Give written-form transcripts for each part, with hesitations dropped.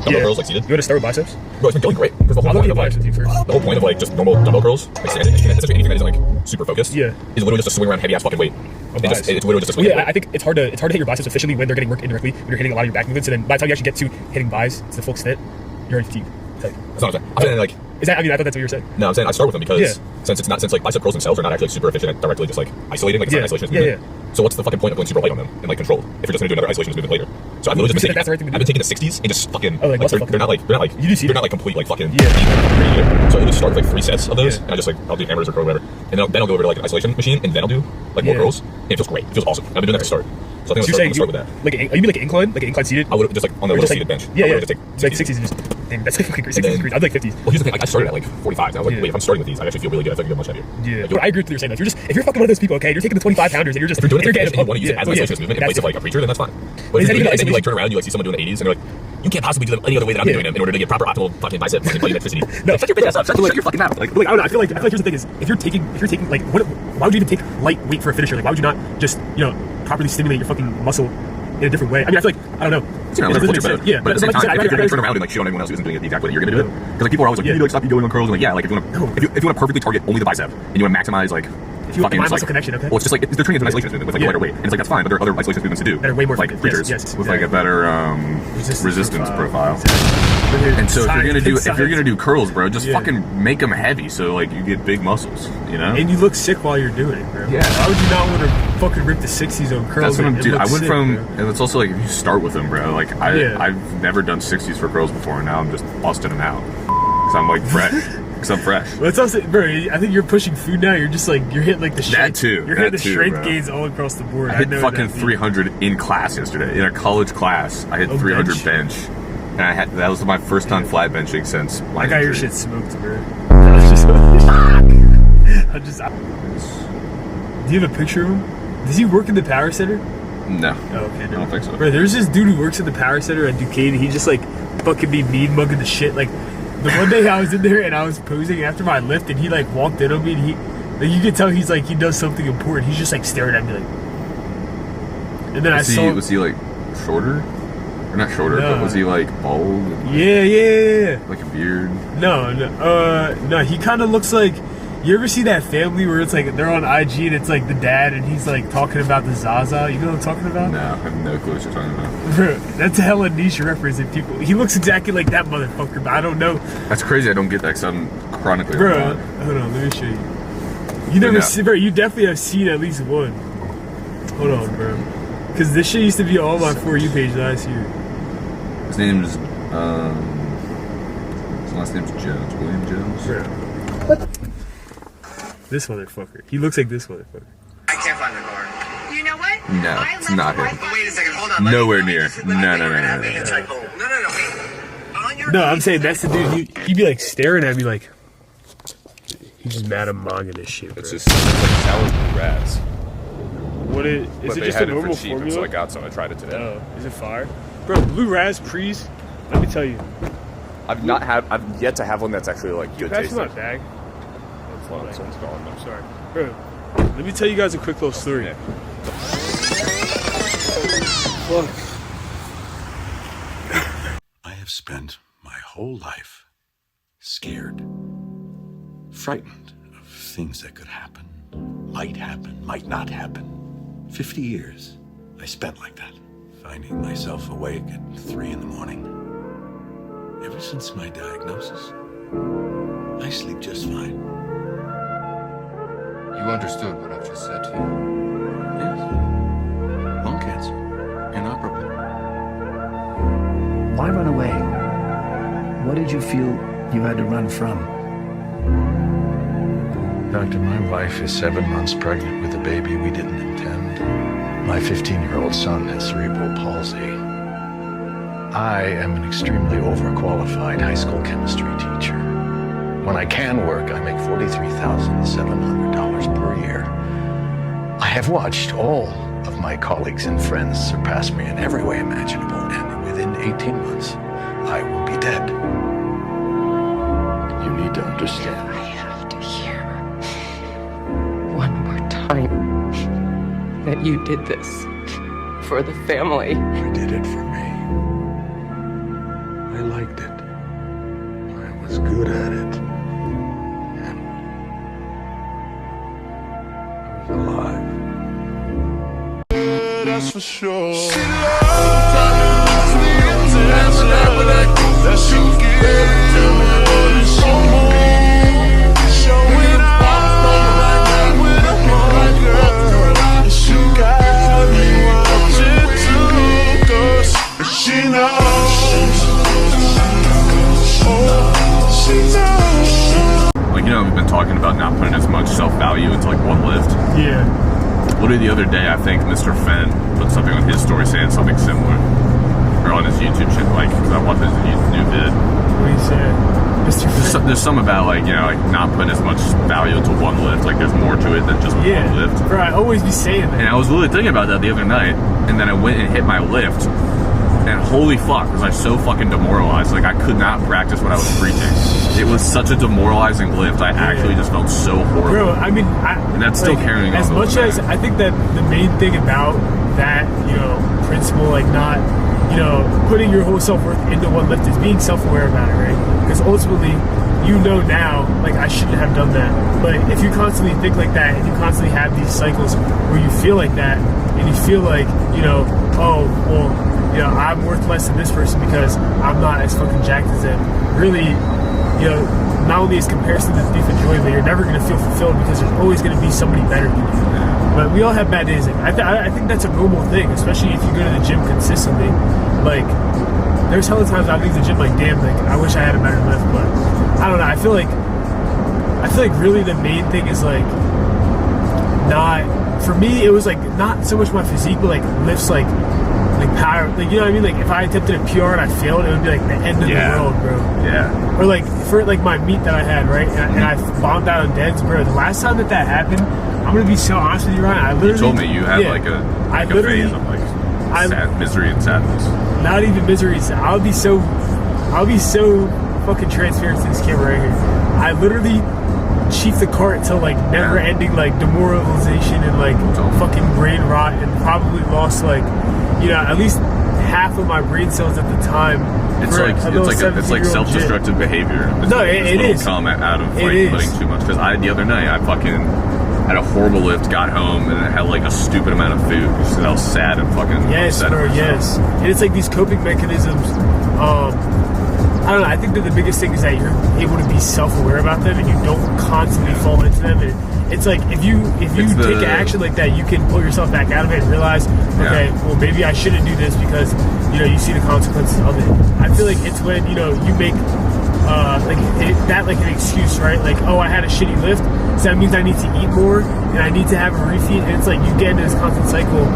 dumbbell curls like seated. You want to start with biceps? Bro, it's been going great. Because the whole point of like, the whole point of like just normal dumbbell curls, like standing, essentially anything that isn't like super focused, is literally just a swing around heavy ass fucking weight. It's literally just a swing. I think it's hard to hit your biceps efficiently when they're getting worked indirectly. When you're hitting a lot of your back movements, and then by the time you actually get to hitting bis to the full extent, you're already fatigued. That's not what I'm saying. I'm saying like. Is that? I mean, I thought that's what you were saying. No, I'm saying I start with them because since like bicep curls themselves are not actually super efficient at directly just like isolating, like it's not isolationist movement. So what's the fucking point of going super light on them and like controlled if you're just gonna do another isolationist movement later? So I've literally just been taking, I've been taking the 60s and just fucking they're not like you do see they're not like complete like fucking So I just start with like 3 sets of those and I just like I'll do hammers or curl or whatever, and then I'll go over to like an isolation machine and then I'll do like more curls, and it feels great. It feels awesome. I've been doing that to start. So I think I'm gonna start with that. Like you mean like an incline seated? I would just like on the little seated bench. Just take like 60s and just that's like fucking great. 60s great. I'd like 50s. Well, here's the thing. Like, I started at like 45. Now, like, wait, if I'm starting with these, I actually feel really good. I feel like I can go much heavier. But I agree with what you're saying. If you're fucking one of those people, okay, you're taking the 25 pounders and you're just if you're doing it and you want to use it as an isolationist movement in place of like a preacher, then that's fine. But if you're doing it and you like turn around and you like see someone doing the 80s and you're like, you can't possibly do them any other way that I'm doing them in order to get proper optimal fucking bicep fucking volumetricity. No, shut your bitch ass up. Shut your fucking mouth. Like, I don't know. I feel like here's the thing is if you're taking like why would you even take light weight for a finisher? Like why would you not just properly stimulate your fucking muscle in a different way? I mean, I feel like I don't know. But at the same time, if you're gonna turn around and like shit on everyone else who isn't doing it the exact way that you're gonna do it, because like people are always like, you need to like stop you going on curls, and like like if you want to perfectly target only the bicep and you want to maximize like fucking muscle connection, okay? Well, it's just like they're turning into an isolationist movement with like a lighter weight, and it's like that's fine, but there are other isolationist movements to do that are way more like preachers with like a better resistance profile. And so if you're gonna do curls, bro, just fucking make them heavy so like you get big muscles, you know. And you look sick while you're doing it, bro. Yeah. Why would you not want to fucking rip the 60s on curls? That's what I'm doing. I went from, and it's also like if you start with them, bro. Like I've never done 60s for curls before, and now I'm just busting them out because I'm like fresh. Because I'm fresh. Well, it's also, bro, I think you're pushing food now. You're just like, you're hitting like the strength. That too. You're hitting the strength gains all across the board. I hit fucking 300 in class yesterday. In a college class, I hit 300 bench. And that was my first time flat benching since my I got your shit smoked, bro. Do you have a picture of him? Does he work in the power center? No. Oh, okay, no. I don't think so. Bro, there's this dude who works in the power center at Duquesne. He just like fucking be mean mugging the shit. Like the one day I was in there and I was posing after my lift and he like walked in on me and you could tell he's like, he does something important. He's just like staring at me like. And then was he like shorter? Or not shorter, but was he like bald? Yeah. Like a beard? No, he kind of looks like, you ever see that family where it's like, they're on IG and it's like the dad and he's like talking about the Zaza, you know what I'm talking about? No, I have no clue what you're talking about. Bro, that's a hella niche reference in people. He looks exactly like that motherfucker, but I don't know. That's crazy, I don't get that because I'm chronically Bro, hold on, let me show you. You never see, bro, you definitely have seen at least one. Hold on, bro. Because this shit used to be all my For You page last year. His name's, his last name's Jones, William Jones. Bro. What? This motherfucker. He looks like this motherfucker. I can't find the car. You know what? No, it's not him. Wait a second, hold on. Nowhere near. No. No, I'm saying that's the dude. He'd be like staring at me like, he's just mad I'm mogging this shit, bro. It's just like sour blue raz. What is but it just a normal formula? So I got some. I tried it today. Oh, is it fire? Bro, blue raspberries, let me tell you. I've yet to have one that's actually like good tasting. That's my bag. Well, someone's calling. I'm sorry. Bro, let me tell you guys a quick little story. Yeah. Fuck. I have spent my whole life scared, frightened of things that could happen, might not happen. 50 years I spent like that, finding myself awake at 3 in the morning. Ever since my diagnosis, I sleep just fine. You understood what I've just said to you? Yes. Lung cancer. Inoperable. Why run away? What did you feel you had to run from? Doctor, my wife is 7 months pregnant with a baby we didn't intend. My 15-year-old son has cerebral palsy. I am an extremely overqualified high school chemistry teacher. When I can work, I make $43,700 per year. I have watched all of my colleagues and friends surpass me in every way imaginable, and within 18 months, I will be dead. You need to understand. I have to hear one more time that you did this for the family. You did it for me. I liked it. I was good at it. And I was alive. That's for sure. She loves me intention, but I can that she gives to me. Showing out right now with a my girl. She got me watching too, 'cause she knows. Oh, she knows. Like, you know, we've been talking about not putting as much self-value into like one lift. Yeah. Literally the other day, I think Mr. Fenn put something on his story saying something similar. Or on his YouTube channel, like, because I watched his new vid. What do you say? There's some about, like, you know, like not putting as much value into one lift. Like, there's more to it than just one lift. Bro, I always be saying that. And I was really thinking about that the other night, and then I went and hit my lift, and holy fuck, was I so fucking demoralized. Like, I could not practice what I was preaching. It was such a demoralizing lift. I actually just felt so horrible. Bro, I mean, and that's still carrying on. As much as I think that the main thing about that, you know, principle, like not, you know, putting your whole self-worth into one lift is being self-aware about it, right? Because ultimately, you know now, like, I shouldn't have done that. But if you constantly think like that, and you constantly have these cycles where you feel like that, and you feel like, you know, oh, well, you know, I'm worth less than this person because I'm not as fucking jacked as them. Really, you know, not only is comparison the thief of joy, but you're never going to feel fulfilled because there's always going to be somebody better than you. But we all have bad days. I think that's a normal thing, especially if you go to the gym consistently. Like, there's hella times I leave the gym like, damn, like, I wish I had a better lift, but I don't know. I feel like really the main thing is like not, for me, it was like not so much my physique, but like lifts like power, like, you know what I mean? Like, if I attempted a PR and I failed, it would be like the end of the world, bro. Yeah. Or like for like my meet that I had, right? And I bombed out on deads, bro. The last time that happened, I'm gonna be so honest with you, Ryan. I literally, you told me you had like a phase of like sad misery and sadness. Not even misery. I'll be so fucking transparent to this camera right here. I literally chiefed the cart till like never ending like demoralization and like fucking brain rot, and probably lost like, you know, at least half of my brain cells at the time. It's like self-destructive behavior. It is. Come out of like putting too much. Because the other night I fucking had a horrible lift, got home, and I had like a stupid amount of food because I was sad and fucking upset. Yes. And it's like these coping mechanisms. I don't know. I think that the biggest thing is that you're able to be self-aware about them and you don't constantly fall into them. And it's like if you take action like that, you can pull yourself back out of it and realize, okay, well, maybe I shouldn't do this because, you know, you see the consequences of it. I feel like it's when, you know, you make like an excuse, right? Like, oh, I had a shitty lift, so that means I need to eat more and I need to have a refeed. And it's like you get into this constant cycle.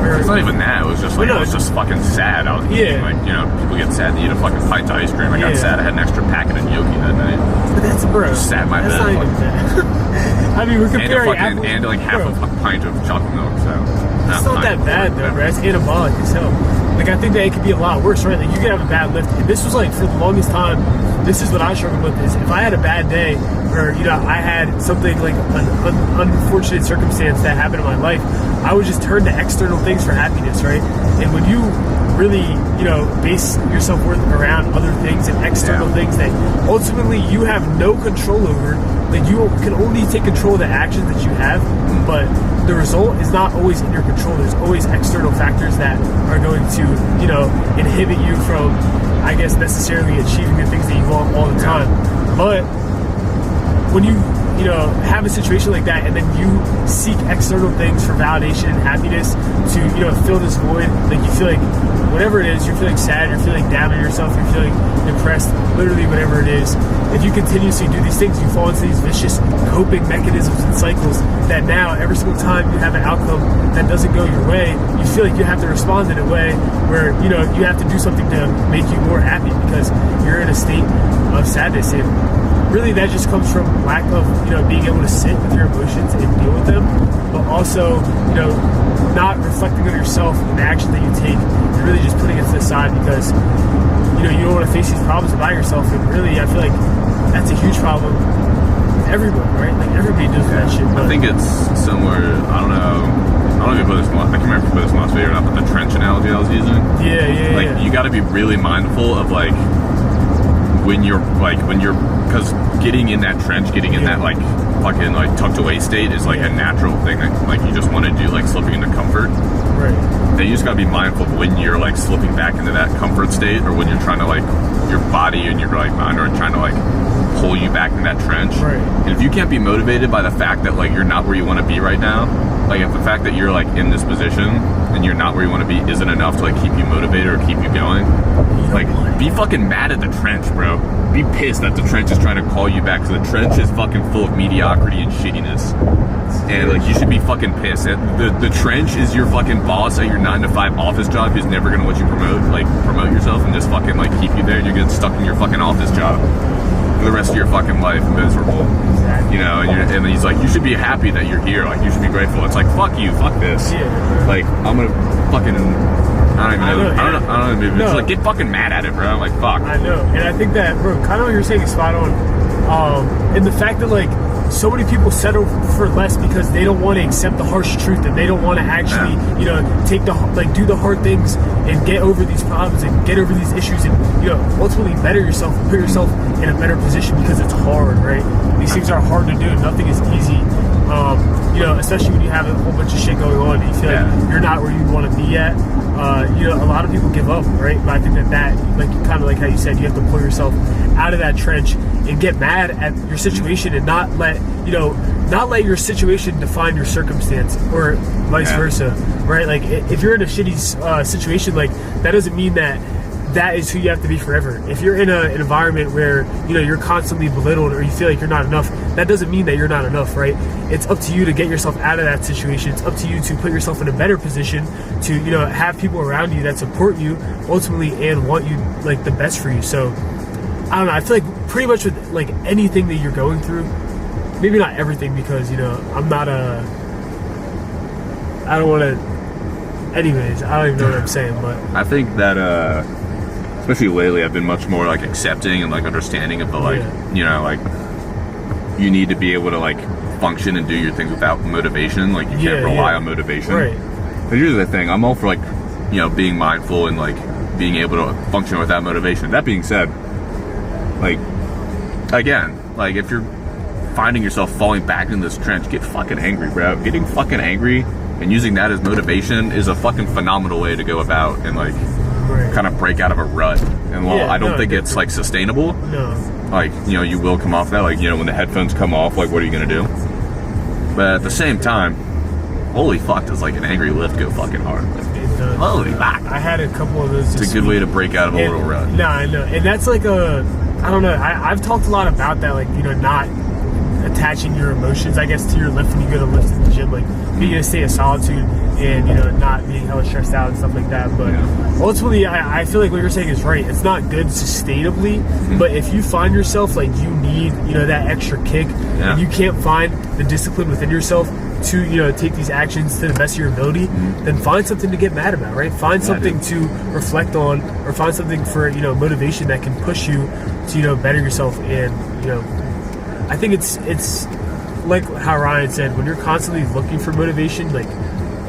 It's not even that. It was just like, I was just fucking sad. I was eating, like, you know, people get sad to eat a fucking pint of ice cream. I got sad. I had an extra packet of gnocchi that night. But that's, bro. Just sat in my bed. Not even that. I mean, we're comparing apples. And like half a pint of chocolate milk, so. It's not that bad, though, bro. It's anabolic as hell. Like, I think that it could be a lot worse, right? Like, you could have a bad lift. And this was like, for the longest time, this is what I struggled with, is if I had a bad day, or, you know, I had something like an unfortunate circumstance that happened in my life, I would just turn to external things for happiness, right? And when you really, you know, base your self-worth around other things and external things that ultimately you have no control over, like, you can only take control of the actions that you have, but the result is not always in your control. There's always external factors that are going to, you know, inhibit you from, I guess, necessarily achieving the things that you want all the time. But when you know, have a situation like that, and then you seek external things for validation and happiness to, you know, fill this void, like, you feel like whatever it is, you're feeling sad, you're feeling down on yourself, you're feeling depressed, literally whatever it is. If you continuously do these things, you fall into these vicious coping mechanisms and cycles that now every single time you have an outcome that doesn't go your way, you feel like you have to respond in a way where, you know, you have to do something to make you more happy because you're in a state of sadness. And really, that just comes from lack of, you know, being able to sit with your emotions and deal with them, but also, you know, not reflecting on yourself and the action that you take, and really just putting it to the side because, you know, you don't want to face these problems by yourself. And really, I feel like that's a huge problem with everyone, right? Like, everybody does that shit. I think it's somewhere, I don't know don't know if you put this. I can't remember if you put this in last video or not, but the trench analogy I was using. Yeah. You got to be really mindful of like when you're because getting in that trench, getting in that like fucking like tucked away state is like a natural thing that like you just want to do, like slipping into comfort. Right. Then you just gotta be mindful of when you're like slipping back into that comfort state, or when you're trying to like your body and your like mind are trying to like pull you back in that trench. Right. And if you can't be motivated by the fact that like you're not where you want to be right now, like if the fact that you're like in this position and you're not where you want to be isn't enough to like keep you motivated or keep you going, like be fucking mad at the trench, bro. Be pissed that the trench is trying to call you back, because the trench is fucking full of mediocrity and shittiness. And like you should be fucking pissed. The trench is your fucking boss at your 9-to-5 office job who's never gonna let you promote yourself and just fucking like keep you there, and you're getting stuck in your fucking office job for the rest of your fucking life, miserable. You know, and he's like, you should be happy that you're here. Like you should be grateful. It's like, fuck you, fuck this. Yeah. Like I'm gonna fucking. I don't know. It's like, get fucking mad at it, bro. I'm like, fuck. I know, and I think that, bro, kind of what you're saying is spot on. And the fact that like so many people settle for less because they don't want to accept the harsh truth, and they don't want to actually, you know, take the like do the hard things and get over these problems and get over these issues, and you know, ultimately better yourself and put yourself in a better position, because it's hard, right? These things are hard to do. Nothing is easy. You know, especially when you have a whole bunch of shit going on and you feel like you're not where you want to be at. You know, a lot of people give up, right? But I think that like kind of like how you said, you have to pull yourself out of that trench and get mad at your situation, and not let your situation define your circumstance, or vice versa, right? Like if you're in a shitty situation, like that doesn't mean that is who you have to be forever. If you're in an environment where, you know, you're constantly belittled or you feel like you're not enough, that doesn't mean that you're not enough, right? It's up to you to get yourself out of that situation. It's up to you to put yourself in a better position to, you know, have people around you that support you ultimately and want you like the best for you. So I don't know, I feel like pretty much with like anything that you're going through, maybe not everything, because, you know, I don't want to, anyways, I don't even know what I'm saying, but I think that especially lately, I've been much more like accepting and like understanding of the like, you know, like you need to be able to like function and do your things without motivation. Like you can't rely on motivation. Right. But here's the thing: I'm all for like, you know, being mindful and like being able to function without motivation. That being said, like again, like if you're finding yourself falling back in this trench, get fucking angry, bro. Getting fucking angry and using that as motivation is a fucking phenomenal way to go about and like kind of break out of a rut. And while I don't think it's like sustainable, like, you know, you will come off that, like, you know, when the headphones come off, like, what are you gonna do? But at the same time, holy fuck, does like an angry lift go fucking hard? Holy fuck. I had a couple of those. It's a good way to break out of a little rut. No, I know, and that's like I don't know, I've talked a lot about that, like, you know, not attaching your emotions, I guess, to your lift when you go to lift in the gym, like being in a state of solitude and, you know, not being hella stressed out and stuff like that. But ultimately, I feel like what you're saying is right. It's not good sustainably, but if you find yourself like you need, you know, that extra kick, and you can't find the discipline within yourself to, you know, take these actions to the best of your ability, then find something to get mad about, right? Find something to reflect on, or find something for, you know, motivation that can push you to, you know, better yourself. And, you know, I think it's like how Ryan said, when you're constantly looking for motivation, like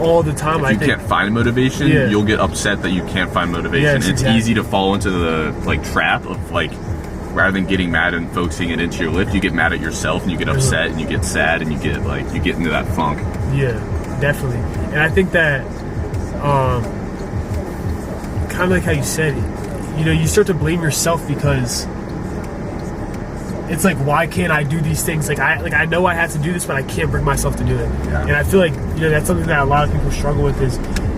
all the time, if you can't find motivation, you'll get upset that you can't find motivation. It's easy to fall into the like trap of like, rather than getting mad and focusing it into your lift, you get mad at yourself and you get upset and you get sad and you get into that funk. Yeah, definitely. And I think that kind of like how you said, you know, you start to blame yourself because it's like, why can't I do these things? Like I know I have to do this, but I can't bring myself to do it. And I feel like, you know, that's something that a lot of people struggle with, is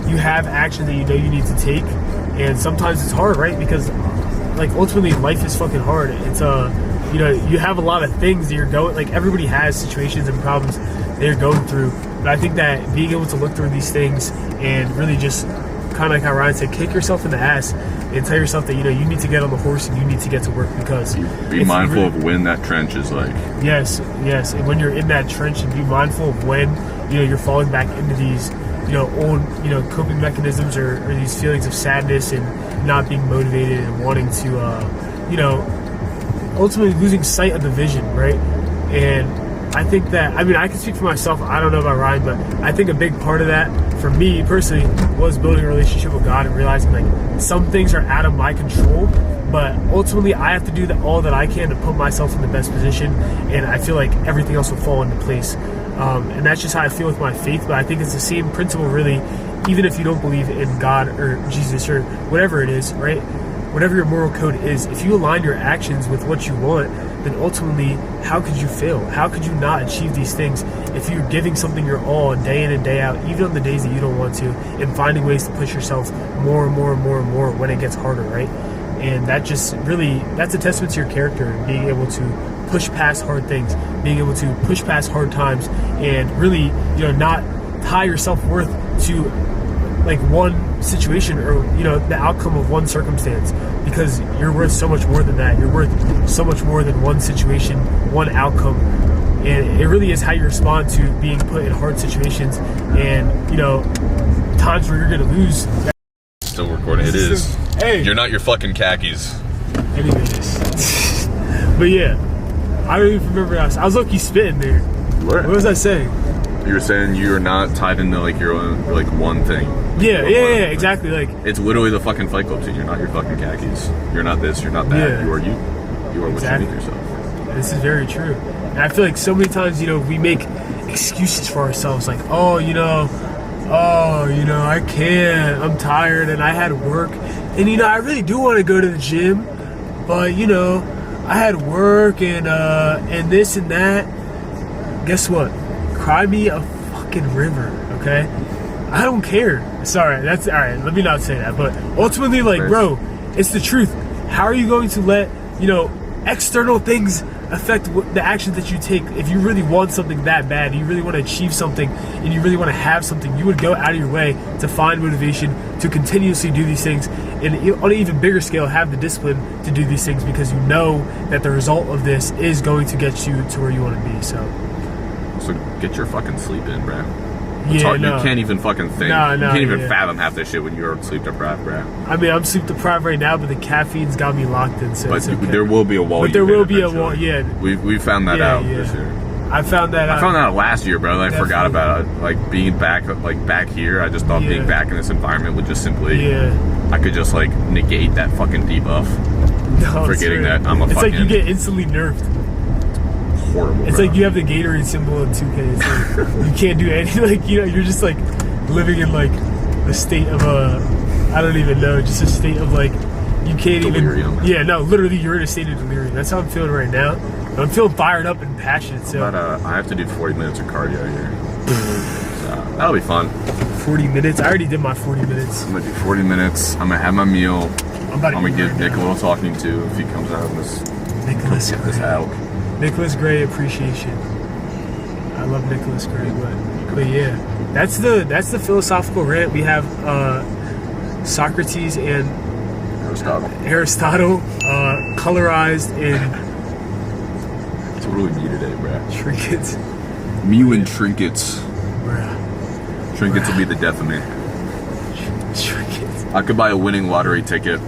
you have action that you know you need to take, and sometimes it's hard, right? Because like ultimately life is fucking hard. It's you know, you have a lot of things that you're going, like everybody has situations and problems they're going through, but I think that being able to look through these things and really just kind of like how Ryan said, kick yourself in the ass and tell yourself that, you know, you need to get on the horse and you need to get to work, because be mindful of when that trench is like. Yes, and when you're in that trench, and be mindful of when, you know, you're falling back into these, you know, old, you know, coping mechanisms or these feelings of sadness and not being motivated and wanting to, you know, ultimately losing sight of the vision, right? And I think that, I mean, I can speak for myself. I don't know about Ryan, but I think a big part of that for me personally was building a relationship with God and realizing like some things are out of my control, but ultimately I have to do all that I can to put myself in the best position, and I feel like everything else will fall into place. And that's just how I feel with my faith. But I think it's the same principle, really, even if you don't believe in God or Jesus or whatever it is, right? Whatever your moral code is, if you align your actions with what you want, then ultimately, how could you fail? How could you not achieve these things if you're giving something your all day in and day out, even on the days that you don't want to, and finding ways to push yourself more and more and more and more when it gets harder, right? And that just really, that's a testament to your character and being able to push past hard things, being able to push past hard times, and really, not tie your self-worth to like one situation or the outcome of one circumstance, because you're worth so much more than that. You're worth so much more than one situation, one outcome, and it really is how you respond to being put in hard situations and times where you're gonna lose. Still recording. It is. Hey, you're not your fucking khakis. Anyways, but yeah, I don't even remember. I was low-key spitting there. What was I saying? You were saying you're not tied into like your own one thing. Yeah, exactly. Like, it's literally the fucking Fight Club. You're not your fucking khakis. You're not this. You're not that. Yeah. You are you. You are what you make yourself. This is very true. And I feel like so many times, we make excuses for ourselves, like, I can't. I'm tired and I had work, and I really do want to go to the gym, but I had work and this and that. Guess what? Cry me a fucking river, okay? I don't care. Sorry, that's all right. Let me not say that. But ultimately, bro, it's the truth. How are you going to let external things affect the actions that you take? If you really want something that bad, you really want to achieve something, and you really want to have something, you would go out of your way to find motivation to continuously do these things, and on an even bigger scale, have the discipline to do these things, because you know that the result of this is going to get you to where you want to be. So get your fucking sleep in, bro. You can't even fucking think. You can't even fathom half this shit when you're sleep deprived, bro. I mean, I'm sleep deprived right now, but the caffeine's got me locked in. So but it's okay. There will be a wall. But there will be a wall. Yeah, we found that out this year. I found that out. I found that out last year, bro. I forgot about it. Like being back here, I just thought being back in this environment would just simply. I could just negate that fucking debuff. No, forgetting that I'm a it's fucking. It's like you get instantly nerfed. Horrible. It's bro. like you have the Gatorade symbol in 2K. It's like you can't do anything. You're just living in a state of I don't even know, just a state of you can't delirium. even. Yeah, no, literally you're in a state of delirium. That's how I'm feeling right now. I'm feeling fired up and passionate. So I have to do 40 minutes of cardio here. So that'll be fun. 40 minutes. I already did my 40 minutes. I'm gonna do 40 minutes. I'm gonna have my meal. I'm gonna give Nick a little talking to if he comes out of this. Nicholas Get this out. Nicholas Gray appreciation. I love Nicholas Gray, but yeah, that's the philosophical rant. We have Socrates and Aristotle colorized in. That's what we need today, bruh. Trinkets. Mew and trinkets. Bruh. Trinkets will be the death of me. Trinkets. I could buy a winning lottery ticket,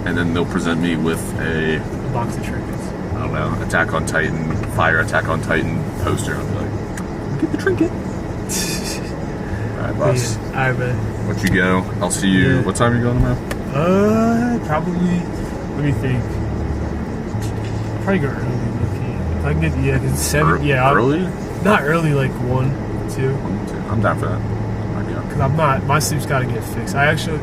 and then they'll present me with a box of trinkets. I don't know, Attack on Titan, Attack on Titan poster. I'll be like, get the trinket. Alright, boss. Yeah, alright, man. Let you go. I'll see you. Yeah. What time are you going tomorrow? Probably. Let me think. I'll probably go early. If I can get, cause 7. Early? Not early, 1, 2. 1, 2. I'm down for that. Cause I'm not. My sleep's got to get fixed. I actually.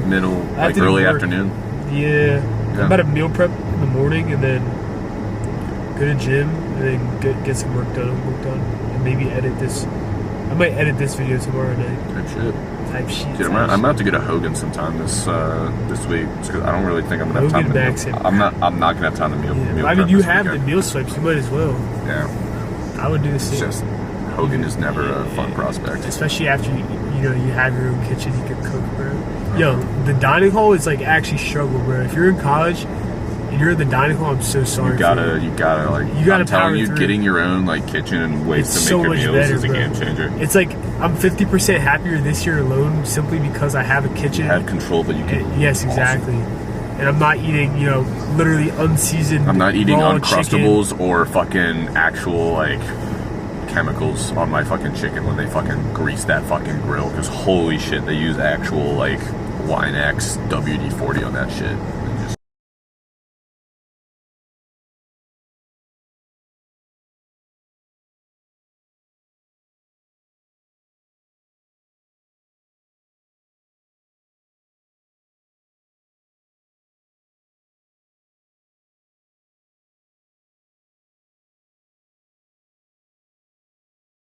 Middle, early afternoon. Yeah. I'm about to meal prep in the morning and then go to gym and then get some work done, and maybe edit this. I might edit this video tomorrow night. Type shit. Dude, I'm about to get a Hogan sometime this week. I don't really think I'm gonna have time to. I'm not gonna have time to meal. Yeah. I mean, you have the meal swipes. You might as well. Yeah. I would do the same. Just Hogan is never a fun prospect. Especially after you have your own kitchen, you can cook, bro. Yo, the dining hall is actually struggle, bro. If you're in college and you're in the dining hall, I'm so sorry. You gotta I'm telling you, getting your own kitchen and ways to make your meals is a game changer. It's I'm 50% happier this year alone simply because I have a kitchen. You have control, but you can. Yes, exactly. and I'm not eating, you know, literally unseasoned. I'm not eating raw Uncrustables chicken. or fucking actual like chemicals on my fucking chicken when they fucking grease that fucking grill. Because holy shit, they use actual like Line X WD-40 on that shit.